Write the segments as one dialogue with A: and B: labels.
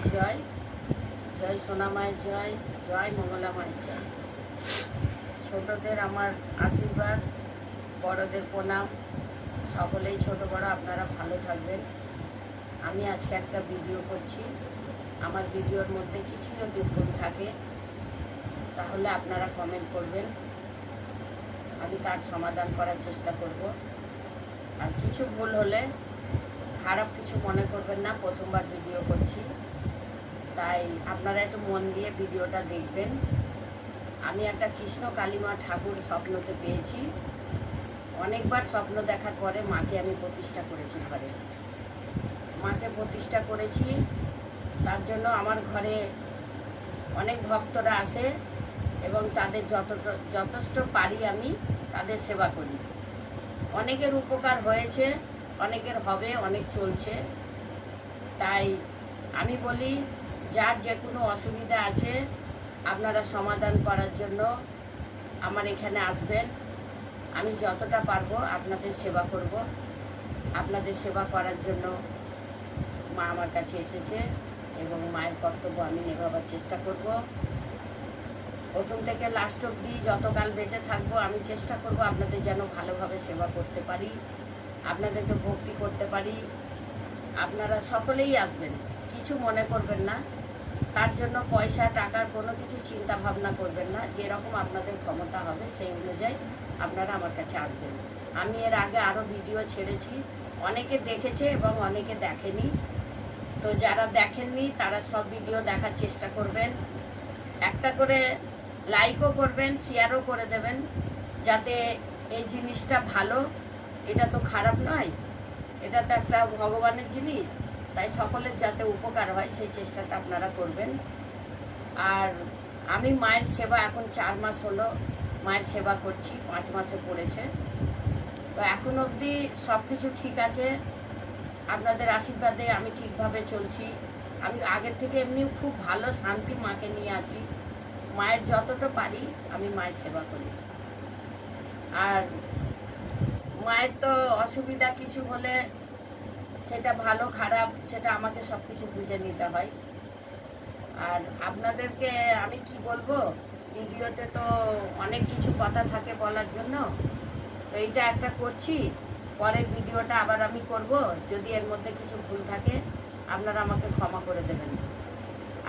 A: মায়ের জয়, জয় সোনা মায়ের জয়, জয় মঙ্গলা মায়ের জয়। ছোটদের আমার আশীর্বাদ, বড়দের প্রণাম। সকলেই ছোট বড় আপনারা ভালো থাকবেন। আমি আজকে একটা ভিডিও করছি। আমার ভিডিওর মধ্যে কিছু যদি ভুল থাকে তাহলে আপনারা কমেন্ট করবেন, আমি তার সমাধান করার চেষ্টা করব। আর কিছু ভুল হলে খারাপ কিছু মনে করবেন না, প্রথমবার ভিডিও করছি, তাই আপনারা একটু মন দিয়ে ভিডিওটা দেখবেন। আমি একটা কৃষ্ণ কালীমা ঠাকুর স্বপ্নতে পেয়েছি। অনেকবার স্বপ্ন দেখার পরে মাকে আমি প্রতিষ্ঠা করেছি ঘরে। মাকে প্রতিষ্ঠা করেছি, তার জন্য আমার ঘরে অনেক ভক্তরা আসে এবং তাদের যথেষ্ট পারি আমি তাদের সেবা করি। অনেকের উপকার হয়েছে, অনেকের হবে, অনেক চলছে। তাই আমি বলি, যার যে কোনো অসুবিধা আছে আপনারা সমাধান করার জন্য আমার এখানে আসবেন। আমি যতটা পারবো আপনাদের সেবা করব। আপনাদের সেবা করার জন্য মা আমার কাছে এসেছে এবং মায়ের কর্তব্য আমি নেভাবার চেষ্টা করব। প্রথম থেকে লাস্ট অবধি যতকাল বেঁচে থাকবো আমি চেষ্টা করব আপনাদের যেন ভালোভাবে সেবা করতে পারি, আপনাদেরকে ভক্তি করতে পারি। আপনারা সকলেই আসবেন, কিছু মনে করবেন না। তার জন্য পয়সা টাকার কোনো কিছু চিন্তা ভাবনা করবেন না। যেরকম আপনাদের ক্ষমতা হবে সেই অনুযায়ী আপনারা আমার কাছে আসবেন। আমি এর আগে আরও ভিডিও ছেড়েছি, অনেকে দেখেছে এবং অনেকে দেখেনি। তো যারা দেখেননি তারা সব ভিডিও দেখার চেষ্টা করবেন। একটা করে লাইকও করবেন, শেয়ারও করে দেবেন, যাতে এই জিনিসটা ভালো। এটা তো খারাপ নয়, এটা তো একটা ভগবানের জিনিস, তাই সকলের যাতে উপকার হয় সেই চেষ্টাটা আপনারা করবেন। আর আমি মায়ের সেবা এখন 4 মাস হলো মায়ের সেবা করছি, 5 মাসে পড়েছে। তো এখন অবধি সব কিছু ঠিক আছে, আপনাদের আশীর্বাদে আমি ঠিকভাবে চলছি। আমি আগের থেকে এমনি খুব ভালো শান্তি মাকে নিয়ে আছি। মায়ের যতটা পারি আমি মায়ের সেবা করি। আর মায়ের তো অসুবিধা কিছু হলে সেটা ভালো খারাপ সেটা আমাকে সব কিছু বুঝে নিতে হয়। আর আপনাদেরকে আমি কি বলবো, ভিডিওতে তো অনেক কিছু কথা থাকে বলার জন্য, তো এইটা একটা করছি। পরের ভিডিওটা আবার আমি করব। যদি এর মধ্যে কিছু ভুল থাকে আপনারা আমাকে ক্ষমা করে দেবেন।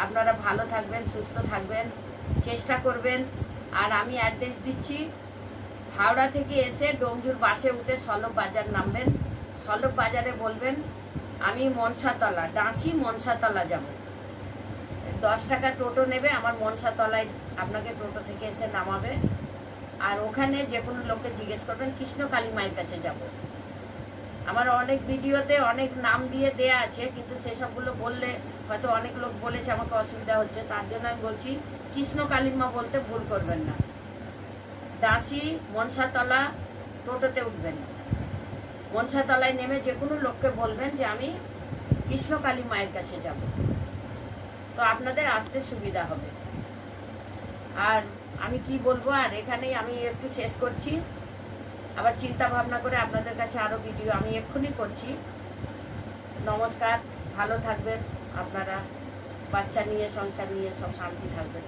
A: আপনারা ভালো থাকবেন, সুস্থ থাকবেন, চেষ্টা করবেন। আর আমি অ্যাড্রেস দিচ্ছি, হাওড়া থেকে এসে ডোমজুর বাসে উঠে সলভ বাজার নামবেন। সলভ বাজারে বলবেন আমি মনসাতলা, ডাঁসি মনসাতলা যাব। 10 টাকা টোটো নেবে, আমার মনসাতলায় আপনাকে টোটো থেকে এসে নামাবে। আর ওখানে যে কোনো লোককে জিজ্ঞেস করবেন কৃষ্ণ কালী মায়ের কাছে যাব। আমার অনেক ভিডিওতে অনেক নাম দিয়ে দেয়া আছে, কিন্তু সেসবগুলো বললে হয়তো অনেক লোক বলেছে আমাকে অসুবিধা হচ্ছে, তার জন্য আমি বলছি কৃষ্ণ কালী মা বলতে ভুল করবেন না। দাসী মনসাতলা টোটোতে উঠবেন, মনসাতলায় নেমে যে কোনো লোককে বলবেন যে আমি কৃষ্ণ কালী মায়ের কাছে যাব, তো আপনাদের আসতে সুবিধা হবে। আর আমি কি বলবো, আর এখানেই আমি একটু শেষ করছি। আবার চিন্তা ভাবনা করে আপনাদের কাছে আরও ভিডিও আমি এক্ষুনি করছি। নমস্কার, ভালো থাকবেন আপনারা, বাচ্চা নিয়ে সংসার নিয়ে সব শান্তি থাকবেন।